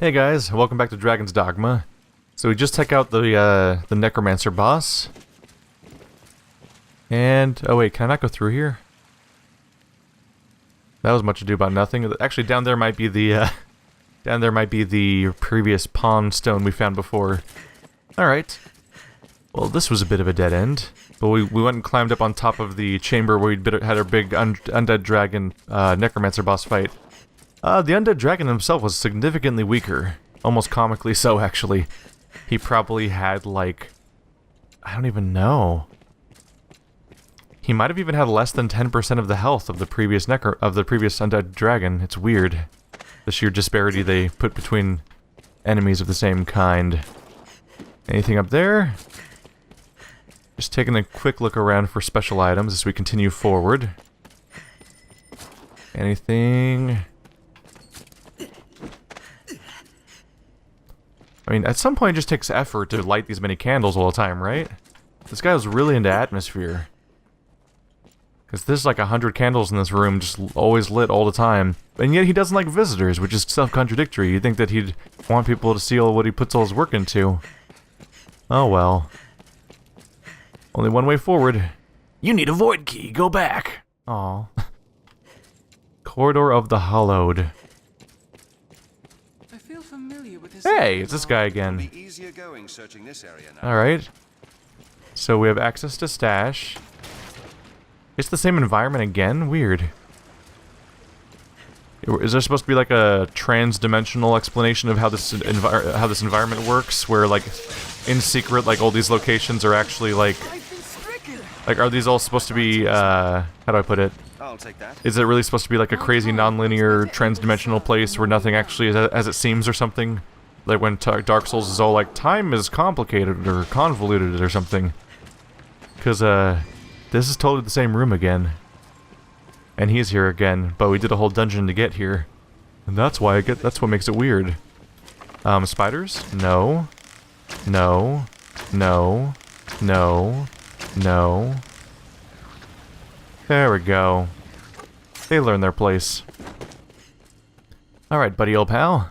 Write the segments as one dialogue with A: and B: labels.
A: Hey guys, welcome back to Dragon's Dogma. So we just took out the Necromancer boss. And, oh wait, can I not go through here? That was much ado about nothing. Actually, down there might be the, previous pawn stone we found before. Alright. Well, this was a bit of a dead end. But we went and climbed up on top of the chamber where we'd had our big undead dragon Necromancer boss fight. The undead dragon himself was significantly weaker. Almost comically so, actually. He probably had, like... I don't even know. He might have even had less than 10% of the health of the previous undead dragon. It's weird. The sheer disparity they put between enemies of the same kind. Anything up there? Just taking a quick look around for special items as we continue forward. Anything... I mean, at some point it just takes effort to light these many candles all the time, right? This guy was really into atmosphere. Because there's like 100 candles in this room, just always lit all the time. And yet he doesn't like visitors, which is self-contradictory. You'd think that he'd want people to see all what he puts all his work into. Oh well. Only one way forward. You need a void key, go back! Aw. Corridor of the Hallowed. Hey, it's this guy again. Alright. So we have access to stash. It's the same environment again? Weird. Is there supposed to be like a trans-dimensional explanation of how this environment works? Where, like, in secret, like, all these locations are actually, like... Like, are these all supposed to be, how do I put it?
B: I'll take that.
A: Is it really supposed to be like a crazy non-linear trans-dimensional place where nothing actually is as it seems or something? Like when Dark Souls is all like, time is complicated or convoluted or something. Because, this is totally the same room again. And he's here again, but we did a whole dungeon to get here. And that's why that's what makes it weird. Spiders? No. No. No. No. No. There we go. They learn their place. Alright, buddy old pal.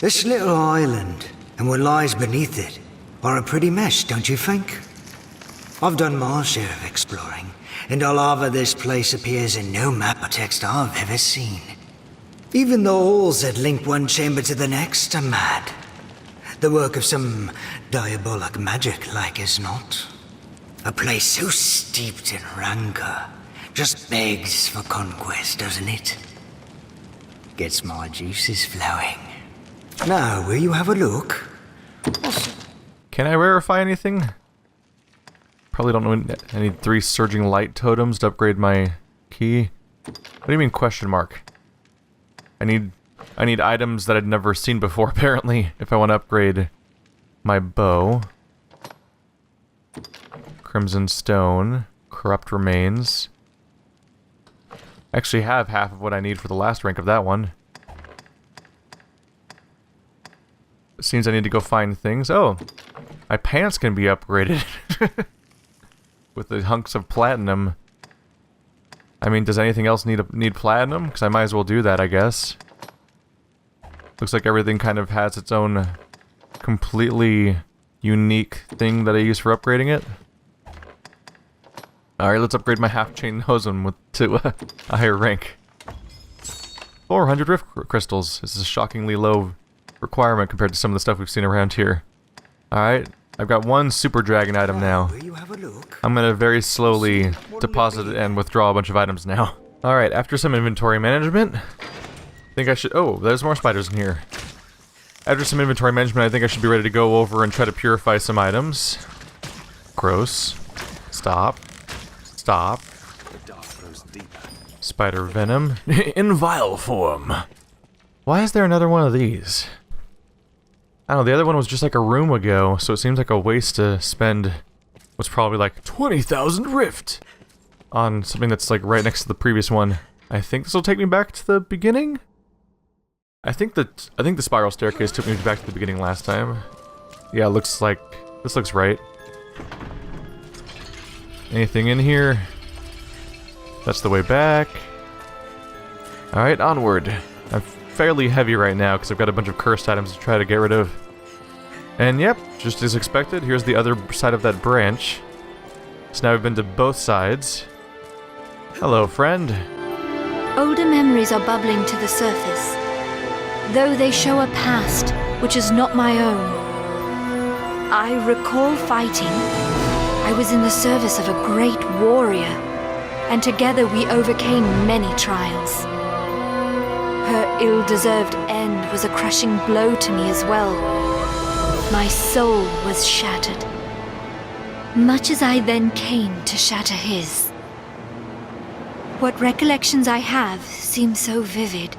C: This little island, and what lies beneath it, are a pretty mess, don't you think? I've done my share of exploring, and all over this place appears in no map or text I've ever seen. Even the halls that link one chamber to the next are mad. The work of some diabolic magic, like as not. A place so steeped in rancor just begs for conquest, doesn't it? Gets my juices flowing. Now, will you have a look?
A: Can I rarefy anything? Probably don't know. I need 3 surging light totems to upgrade my key. What do you mean question mark? I need items that I'd never seen before, apparently, if I want to upgrade my bow. Crimson Stone. Corrupt Remains. I actually have half of what I need for the last rank of that one. It seems I need to go find things. Oh, my pants can be upgraded with the hunks of platinum. I mean, does anything else need platinum? Because I might as well do that, I guess. Looks like everything kind of has its own completely unique thing that I use for upgrading it. Alright, let's upgrade my half-chain hosen to a higher rank. 400 rift crystals. This is a shockingly low requirement compared to some of the stuff we've seen around here. Alright, I've got 1 super dragon item now. I'm gonna very slowly deposit and withdraw a bunch of items now. Alright, after some inventory management, I think I should... Oh, there's more spiders in here. After some inventory management, I think I should be ready to go over and try to purify some items. Gross. Stop. Stop. Spider venom. In vial form. Why is there another one of these? I don't know, the other one was just like a room ago, so it seems like a waste to spend what's probably like 20,000 rift on something that's like right next to the previous one. I think this will take me back to the beginning? I think the spiral staircase took me back to the beginning last time. Yeah, it looks like... This looks right. Anything in here? That's the way back. Alright, onward. I've fairly heavy right now because I've got a bunch of cursed items to try to get rid of. And yep, just as expected, here's the other side of that branch. So now we've been to both sides. Hello, friend.
B: Older memories are bubbling to the surface, though they show a past which is not my own. I recall fighting. I was in the service of a great warrior, and together we overcame many trials. Her ill-deserved end was a crushing blow to me as well. My soul was shattered, much as I then came to shatter his. What recollections I have seem so vivid,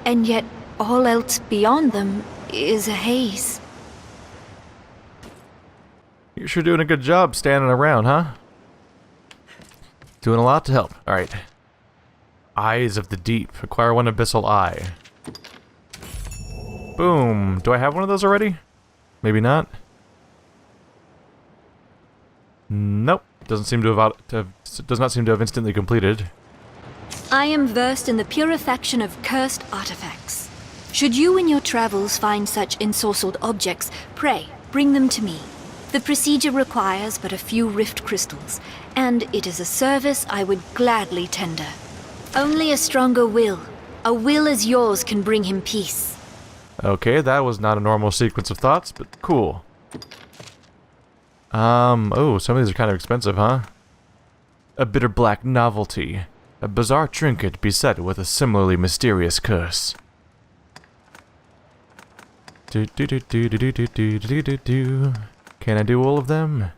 B: and yet all else beyond them is a haze.
A: You're sure doing a good job standing around, huh? Doing a lot to help. Alright. Eyes of the Deep. Acquire one Abyssal Eye. Boom. Do I have one of those already? Maybe not. Nope. Does not seem to have instantly completed.
B: I am versed in the purification of cursed artifacts. Should you in your travels find such ensorcelled objects, pray, bring them to me. The procedure requires but a few rift crystals, and it is a service I would gladly tender. Only a stronger will, a will as yours, can bring him peace.
A: Okay, that was not a normal sequence of thoughts, but cool. Oh, some of these are kind of expensive, huh? A bitter black novelty. A bizarre trinket beset with a similarly mysterious curse. Can I do all of them?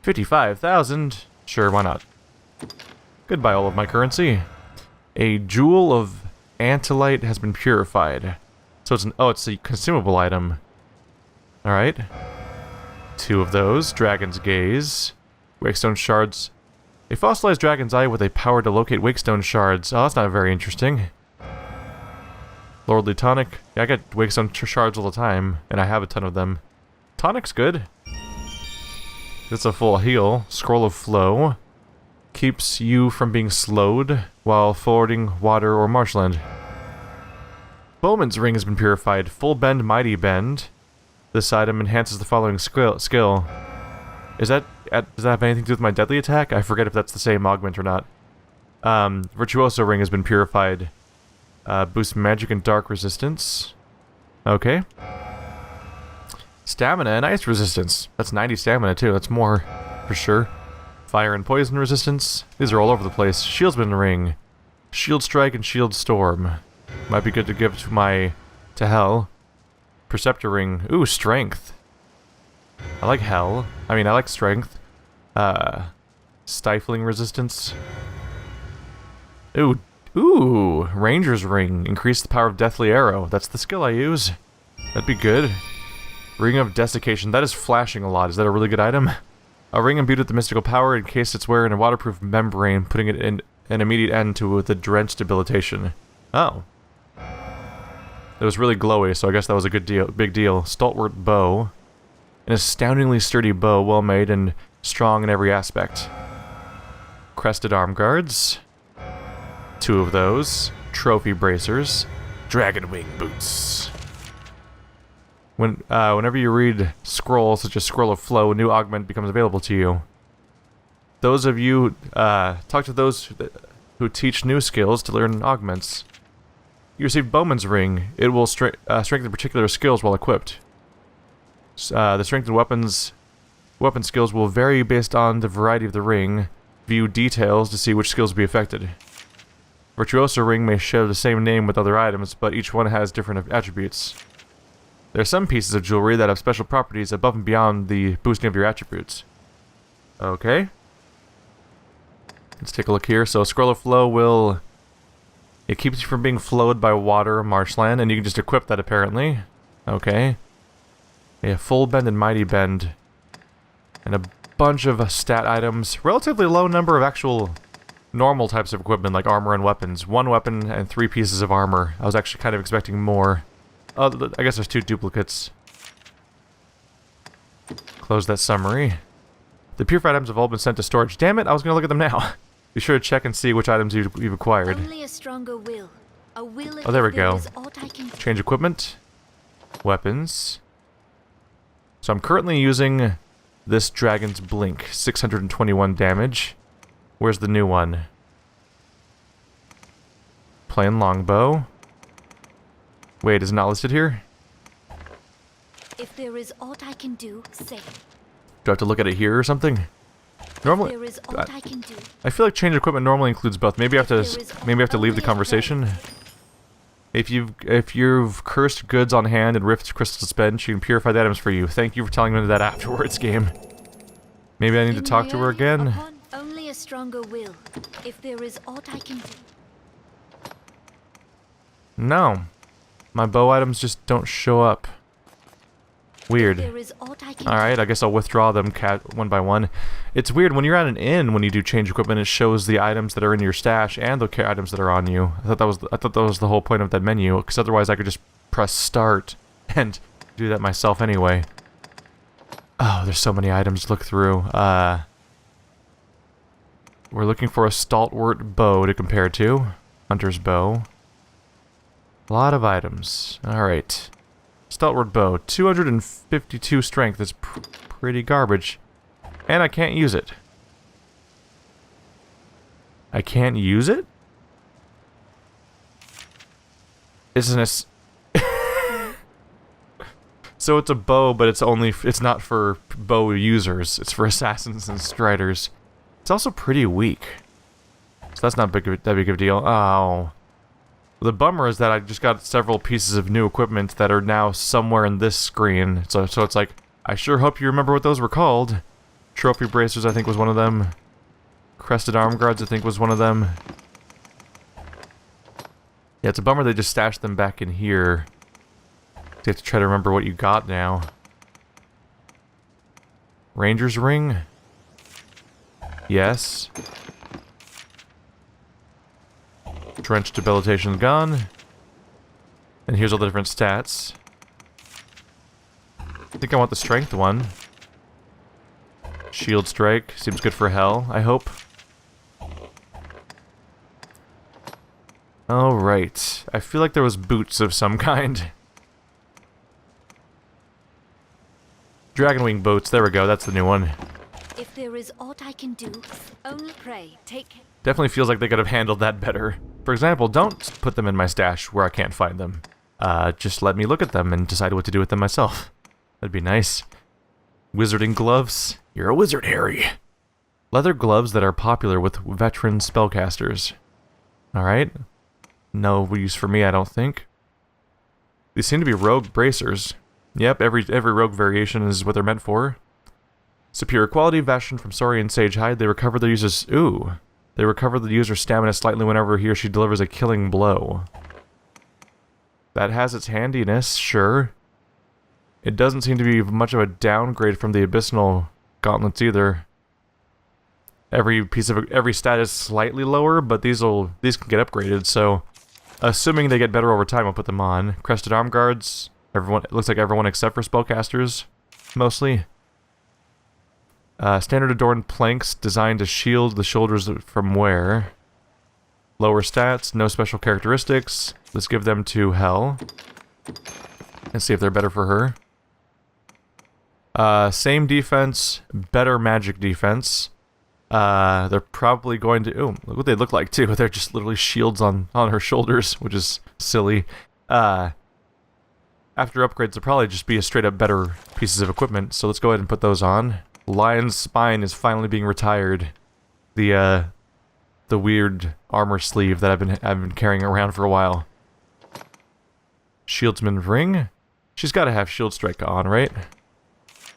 A: 55,000? Sure, why not? Goodbye all of my currency. A jewel of antolite has been purified. So it's a consumable item. Alright. 2 of those. Dragon's Gaze. Wakestone Shards. A fossilized dragon's eye with a power to locate wakestone shards. Oh, that's not very interesting. Lordly Tonic. Yeah, I get wakestone shards all the time, and I have a ton of them. Tonic's good. It's a full heal. Scroll of Flow. Keeps you from being slowed while fording water or marshland. Bowman's Ring has been purified. Full Bend, Mighty Bend. This item enhances the following skill. Does that have anything to do with my deadly attack? I forget if that's the same augment or not. Virtuoso Ring has been purified. Boosts magic and dark resistance. Okay. Stamina and ice resistance. That's 90 stamina too. That's more, for sure. Fire and poison resistance. These are all over the place. Shieldsman Ring. Shield Strike and Shield Storm. Might be good to give to Hell. Perceptor Ring. Ooh, Strength. I like Hell. I like Strength. Stifling Resistance. Ooh, Ranger's Ring. Increase the power of Deathly Arrow. That's the skill I use. That'd be good. Ring of Desiccation. That is flashing a lot. Is that a really good item? A ring imbued with the mystical power encased its wearer in a waterproof membrane, putting it in an immediate end to the drenched debilitation. Oh. It was really glowy, so I guess that was a big deal. Stalwart Bow. An astoundingly sturdy bow, well made and strong in every aspect. Crested Arm Guards. 2 of those. Trophy Bracers. Dragon Wing Boots. Whenever you read scrolls, such as Scroll of Flow, a new augment becomes available to you. Those of you, talk to those who teach new skills to learn augments. You receive Bowman's Ring. It will strengthen particular skills while equipped. The strengthened weapon skills will vary based on the variety of the ring. View details to see which skills will be affected. Virtuoso Ring may share the same name with other items, but each one has different attributes. There are some pieces of jewelry that have special properties above and beyond the boosting of your attributes. Okay. Let's take a look here. So, Scroll of Flow it keeps you from being flowed by water or marshland, and you can just equip that apparently. Okay. Yeah, Full Bend and Mighty Bend. And a bunch of stat items. Relatively low number of actual normal types of equipment, like armor and weapons. 1 weapon and 3 pieces of armor. I was actually kind of expecting more. Oh, I guess there's 2 duplicates. Close that summary. The purified items have all been sent to storage. Damn it, I was going to look at them now. Be sure to check and see which items you've acquired.
B: Only a stronger will, A will
A: Oh, there we
B: if there
A: go.
B: is aught I can do.
A: Change equipment. Weapons. So I'm currently using this dragon's blink. 621 damage. Where's the new one? Plain longbow. Wait, is it not listed here?
B: If there is aught I can do, say.
A: Do I have to look at it here or something? Normally,
B: There is aught I can do.
A: I feel like change equipment normally includes both. Maybe I have to leave the conversation. If you've cursed goods on hand and rift crystal spent, you can purify the items for you. Thank you for telling me that afterwards, game. Maybe I need to talk to her again.
B: Only a stronger will. If there is aught I can do.
A: No. My bow items just don't show up. Weird.
B: There is aught I can
A: Alright, I guess I'll withdraw them one by one. It's weird, when you're at an inn, when you do change equipment, it shows the items that are in your stash and the items that are on you. I thought that was the whole point of that menu, because otherwise I could just press start and do that myself anyway. Oh, there's so many items to look through. We're looking for a Stalwart Bow to compare to. Hunter's Bow. A lot of items. Alright. Stalwart Bow. 252 strength. That's pretty garbage. And I can't use it. I can't use it? Isn't it? So it's a bow, but it's not for bow users. It's for assassins and striders. It's also pretty weak. So that's not that big of a deal. Oh. The bummer is that I just got several pieces of new equipment that are now somewhere in this screen. So it's like, I sure hope you remember what those were called. Trophy bracers, I think, was one of them. Crested Arm Guards, I think, was one of them. Yeah, it's a bummer they just stashed them back in here. You have to try to remember what you got now. Ranger's Ring? Yes. Trench Debilitation Gun. And here's all the different stats. I think I want the strength one. Shield Strike. Seems good for hell, I hope. Alright. I feel like there was boots of some kind. Dragonwing boots. There we go. That's the new one.
B: If there is aught I can do, only pray, take...
A: Definitely feels like they could have handled that better. For example, don't put them in my stash where I can't find them. Just let me look at them and decide what to do with them myself. That'd be nice. Wizarding gloves. You're a wizard, Harry. Leather gloves that are popular with veteran spellcasters. Alright. No use for me, I don't think. These seem to be rogue bracers. Yep, every rogue variation is what they're meant for. Superior quality, fashioned from Saurian sage hide. They recover the user's... Ooh. They recover the user's stamina slightly whenever he or she delivers a killing blow. That has its handiness, sure. It doesn't seem to be much of a downgrade from the Abyssal gauntlets either. Every stat is slightly lower, but these can get upgraded, so... Assuming they get better over time, I'll put them on. Crested Arm Guards. It looks like everyone except for spellcasters, mostly. Standard adorned planks designed to shield the shoulders from wear. Lower stats, no special characteristics. Let's give them to Hell. And see if they're better for her. Same defense, better magic defense. They're probably going to... Ooh, look what they look like too. They're just literally shields on her shoulders, which is silly. After upgrades, they'll probably just be a straight up better pieces of equipment, so let's go ahead and put those on. Lion's Spine is finally being retired. The weird armor sleeve that I've been carrying around for a while. Shieldsman's Ring. She's got to have Shield Strike on, right?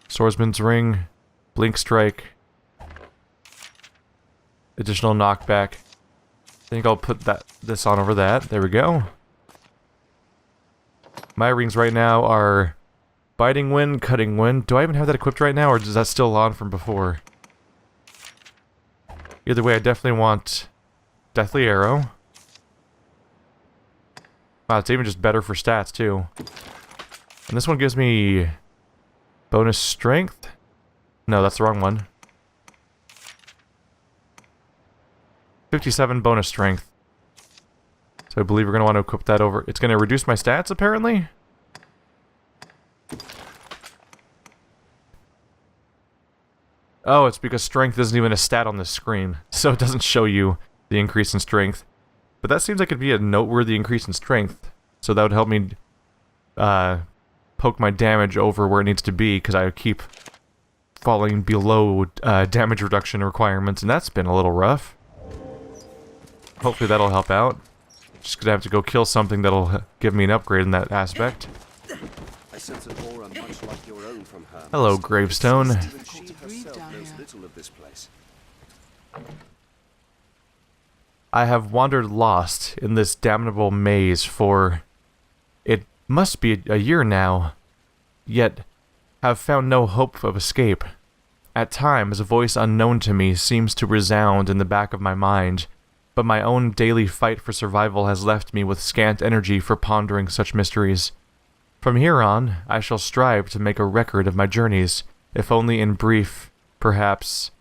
A: Swordsman's Ring. Blink Strike. Additional knockback. I think I'll put this on over that. There we go. My rings right now are Biting Wind, Cutting Wind. Do I even have that equipped right now, or is that still on from before? Either way, I definitely want Deathly Arrow. Wow, it's even just better for stats, too. And this one gives me bonus strength? No, that's the wrong one. 57 bonus strength. So So I believe we're going to want to equip that over. It's going to reduce my stats, apparently? Oh, it's because strength isn't even a stat on this screen, so it doesn't show you the increase in strength. But that seems like it'd be a noteworthy increase in strength, so that would help me poke my damage over where it needs to be, because I keep falling below damage reduction requirements, and that's been a little rough. Hopefully that'll help out. Just gonna have to go kill something that'll give me an upgrade in that aspect.
D: I sense an aura much like your own from her.
A: Hello, Gravestone.
D: Even she herself knows little of this place.
A: I have wandered lost in this damnable maze for... it must be a year now, yet have found no hope of escape. At times, a voice unknown to me seems to resound in the back of my mind, but my own daily fight for survival has left me with scant energy for pondering such mysteries. From here on, I shall strive to make a record of my journeys, if only in brief, perhaps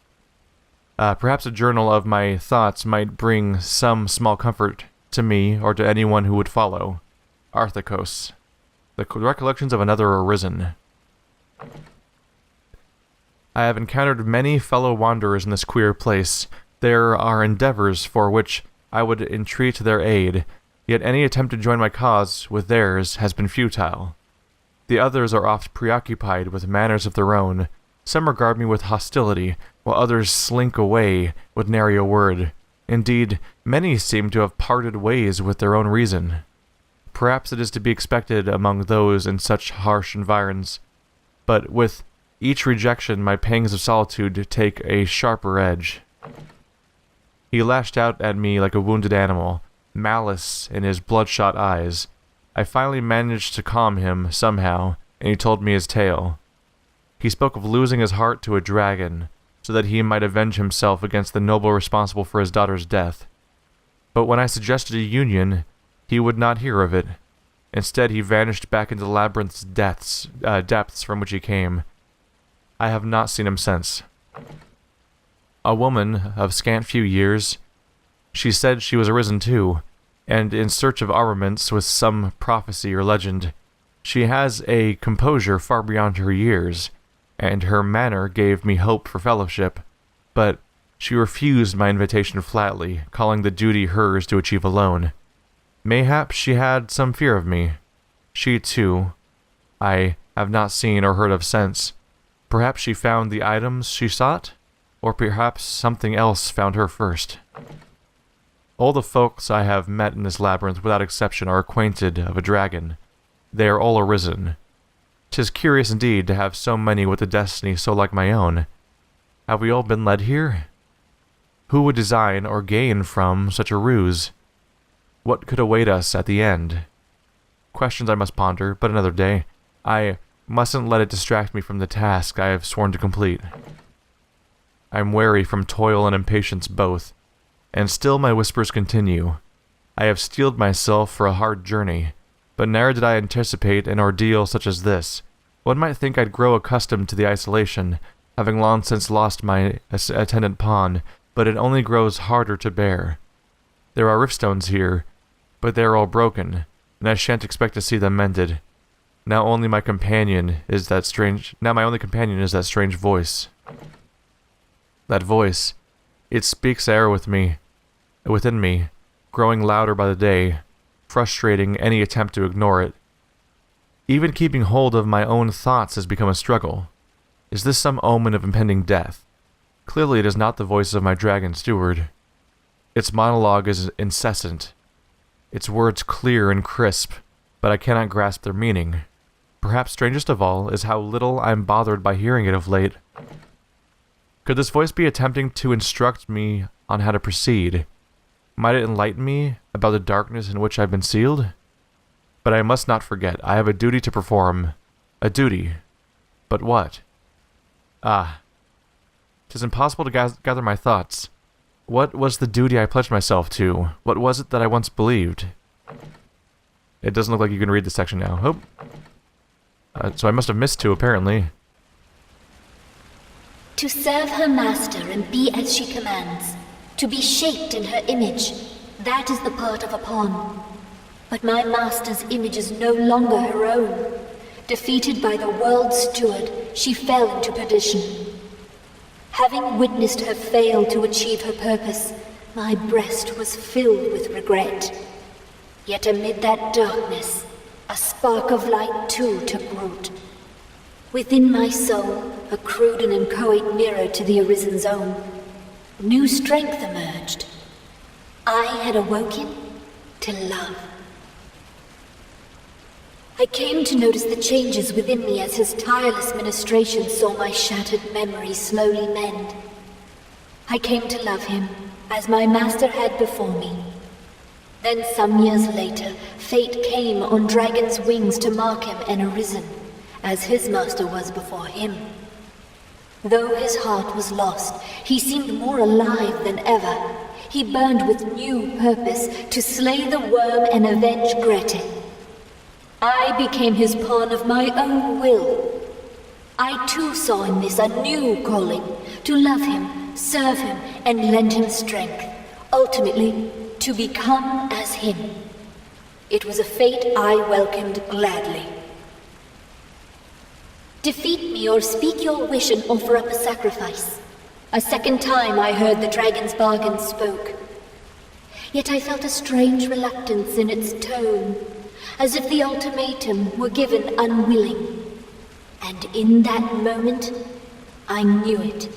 A: a journal of my thoughts might bring some small comfort to me or to anyone who would follow. Arthakos. The recollections of another Arisen. I have encountered many fellow wanderers in this queer place. There are endeavors for which I would entreat their aid, yet any attempt to join my cause with theirs has been futile. The others are oft preoccupied with manners of their own. Some regard me with hostility, while others slink away with nary a word. Indeed, many seem to have parted ways with their own reason. Perhaps it is to be expected among those in such harsh environs, but with each rejection my pangs of solitude take a sharper edge. He lashed out at me like a wounded animal, malice in his bloodshot eyes. I finally managed to calm him, somehow, and he told me his tale. He spoke of losing his heart to a dragon, so that he might avenge himself against the noble responsible for his daughter's death. But when I suggested a union, he would not hear of it. Instead, he vanished back into the labyrinth's depths from which he came. I have not seen him since. A woman of scant few years. She said she was Arisen too, and in search of armaments with some prophecy or legend. She has a composure far beyond her years, and her manner gave me hope for fellowship, but she refused my invitation flatly, calling the duty hers to achieve alone. Mayhap she had some fear of me. She too, I have not seen or heard of since. Perhaps she found the items she sought? Or perhaps something else found her first. All the folks I have met in this labyrinth without exception are acquainted of a dragon. They are all Arisen. 'Tis curious indeed to have so many with a destiny so like my own. Have we all been led here? Who would design or gain from such a ruse? What could await us at the end? Questions I must ponder, but another day. I mustn't let it distract me from the task I have sworn to complete. I am weary from toil and impatience both, and still my whispers continue. I have steeled myself for a hard journey, but ne'er did I anticipate an ordeal such as this. One might think I'd grow accustomed to the isolation, having long since lost my attendant pawn, but it only grows harder to bear. There are riftstones here, but they are all broken, and I shan't expect to see them mended. Now my only companion is that strange voice. That voice, it speaks air within me, growing louder by the day, frustrating any attempt to ignore it. Even keeping hold of my own thoughts has become a struggle. Is this some omen of impending death? Clearly it is not the voice of my dragon steward. Its monologue is incessant, its words clear and crisp, but I cannot grasp their meaning. Perhaps strangest of all is how little I am bothered by hearing it of late. Could this voice be attempting to instruct me on how to proceed? Might it enlighten me about the darkness in which I've been sealed? But I must not forget, I have a duty to perform. A duty. But what? 'Tis impossible to gather my thoughts. What was the duty I pledged myself to? What was it that I once believed? It doesn't look like you can read this section now. Oh. So I must have missed two, apparently.
B: To serve her master and be as she commands. To be shaped in her image. That is the part of a pawn. But my master's image is no longer her own. Defeated by the world steward, she fell into perdition. Having witnessed her fail to achieve her purpose, my breast was filled with regret. Yet amid that darkness, a spark of light too took root. Within my soul, a crude and inchoate mirror to the Arisen's own, new strength emerged. I had awoken to love. I came to notice the changes within me as his tireless ministration saw my shattered memories slowly mend. I came to love him as my master had before me. Then some years later, fate came on dragon's wings to mark him an Arisen, as his master was before him. Though his heart was lost, he seemed more alive than ever. He burned with new purpose to slay the worm and avenge Grete. I became his pawn of my own will. I too saw in this a new calling, to love him, serve him, and lend him strength, ultimately to become as him. It was a fate I welcomed gladly. Defeat me or speak your wish and offer up a sacrifice. A second time I heard the dragon's bargain spoke. Yet I felt a strange reluctance in its tone, as if the ultimatum were given unwilling. And in that moment, I knew it.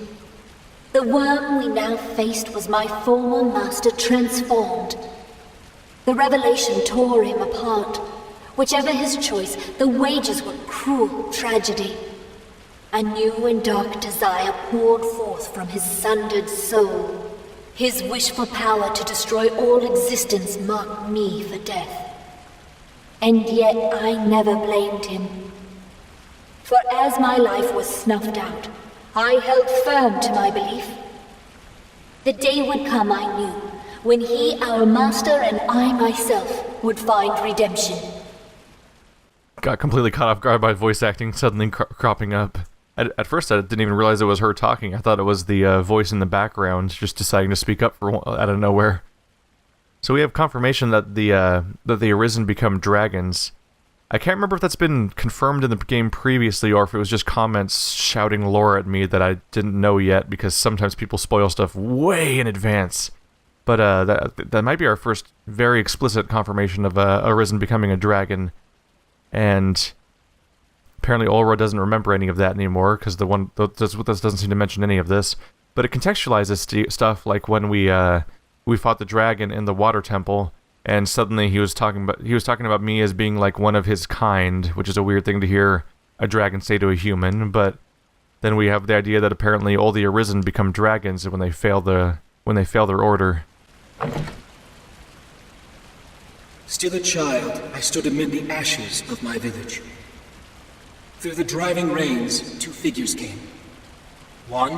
B: The worm we now faced was my former master transformed. The revelation tore him apart. Whichever his choice, the wages were cruel tragedy. A new and dark desire poured forth from his sundered soul. His wish for power to destroy all existence marked me for death. And yet I never blamed him. For as my life was snuffed out, I held firm to my belief. The day would come, I knew, when he, our master, and I myself would find redemption.
A: Got completely caught off guard by voice acting suddenly cropping up. At first, I didn't even realize it was her talking. I thought it was the voice in the background just deciding to speak up out of nowhere. So we have confirmation that the Arisen become dragons. I can't remember if that's been confirmed in the game previously or if it was just comments shouting lore at me that I didn't know yet, because sometimes people spoil stuff way in advance. But that might be our first very explicit confirmation of Arisen becoming a dragon. And apparently Ulra doesn't remember any of that anymore, because this doesn't seem to mention any of this. But it contextualizes stuff like when we fought the dragon in the water temple, and suddenly he was talking about me as being like one of his kind, which is a weird thing to hear a dragon say to a human. But then we have the idea that apparently all the Arisen become dragons when they fail their order.
E: Still a child, I stood amid the ashes of my village. Through the driving rains, two figures came. One,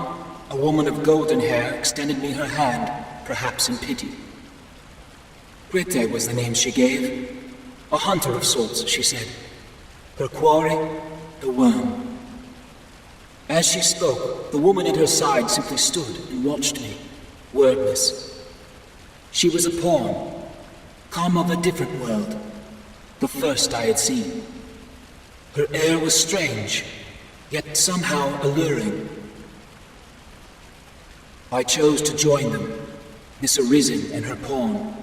E: a woman of golden hair, extended me her hand, perhaps in pity. Grete was the name she gave. A hunter of sorts, she said. Her quarry, the worm. As she spoke, the woman at her side simply stood and watched me, wordless. She was a pawn, come of a different world, the first I had seen. Her air was strange, yet somehow alluring. I chose to join them, this Arisen and her pawn.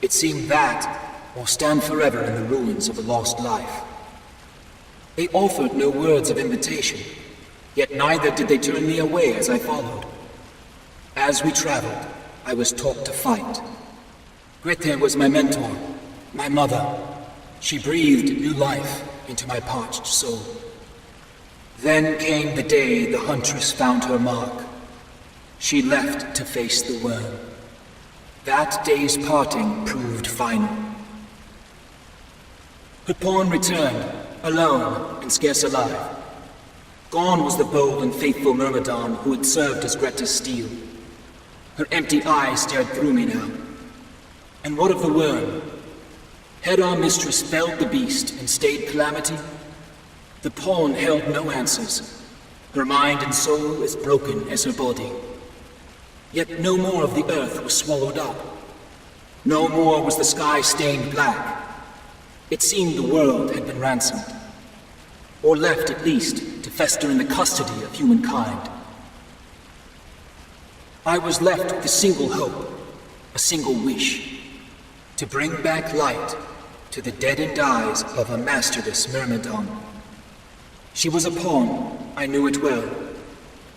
E: It seemed that, or stand forever in the ruins of a lost life. They offered no words of invitation, yet neither did they turn me away as I followed. As we traveled, I was taught to fight. Grete was my mentor, my mother. She breathed new life into my parched soul. Then came the day the huntress found her mark. She left to face the worm. That day's parting proved final. Her pawn returned, alone and scarce alive. Gone was the bold and faithful Myrmidon who had served as Greta's steel. Her empty eyes stared through me now. And what of the worm? Had our mistress felled the beast and stayed calamity? The pawn held no answers. Her mind and soul as broken as her body. Yet no more of the earth was swallowed up. No more was the sky stained black. It seemed the world had been ransomed, or left at least to fester in the custody of humankind. I was left with a single hope, a single wish, to bring back light to the deadened eyes of a masterless myrmidon. She was a pawn, I knew it well.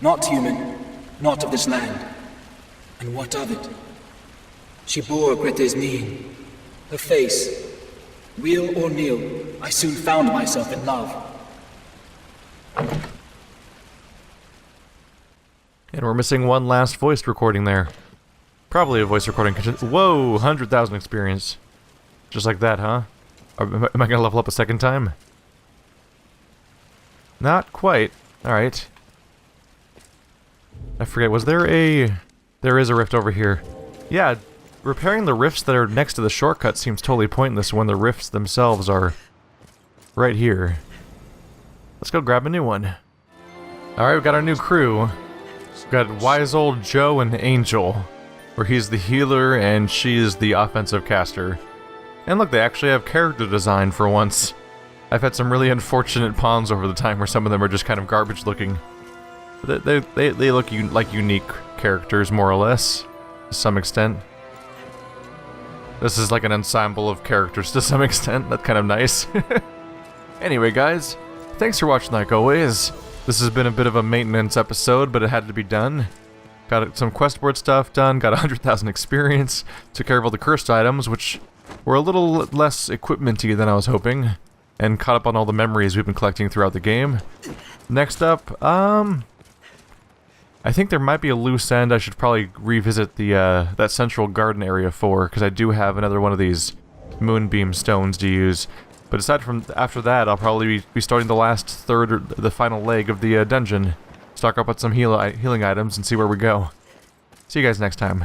E: Not human, not of this land. And what of it? She bore Grete's mien, her face. Real or nil, I soon found myself in love.
A: And we're missing one last voice recording there. Probably a voice recording. Whoa, 100,000 experience. Just like that, huh? Am I gonna level up a second time? Not quite. Alright. I forget, was there a... There is a rift over here. Yeah, repairing the rifts that are next to the shortcut seems totally pointless when the rifts themselves are right here. Let's go grab a new one. Alright, we've got our new crew. We've got wise old Joe and Angel, where he's the healer and she is the offensive caster. And look, they actually have character design for once. I've had some really unfortunate pawns over the time where some of them are just kind of garbage looking. They look like unique characters, more or less, to some extent. This is like an ensemble of characters to some extent. That's kind of nice. Anyway, guys, thanks for watching like always. This has been a bit of a maintenance episode, but it had to be done. Got some quest board stuff done, got 100,000 experience, took care of all the cursed items, which were a little less equipment-y than I was hoping, and caught up on all the memories we've been collecting throughout the game. Next up, I think there might be a loose end I should probably revisit the that central garden area for, because I do have another one of these moonbeam stones to use. But aside from after that, I'll probably be starting the last third or the final leg of the dungeon. Stock up on some healing items and see where we go. See you guys next time.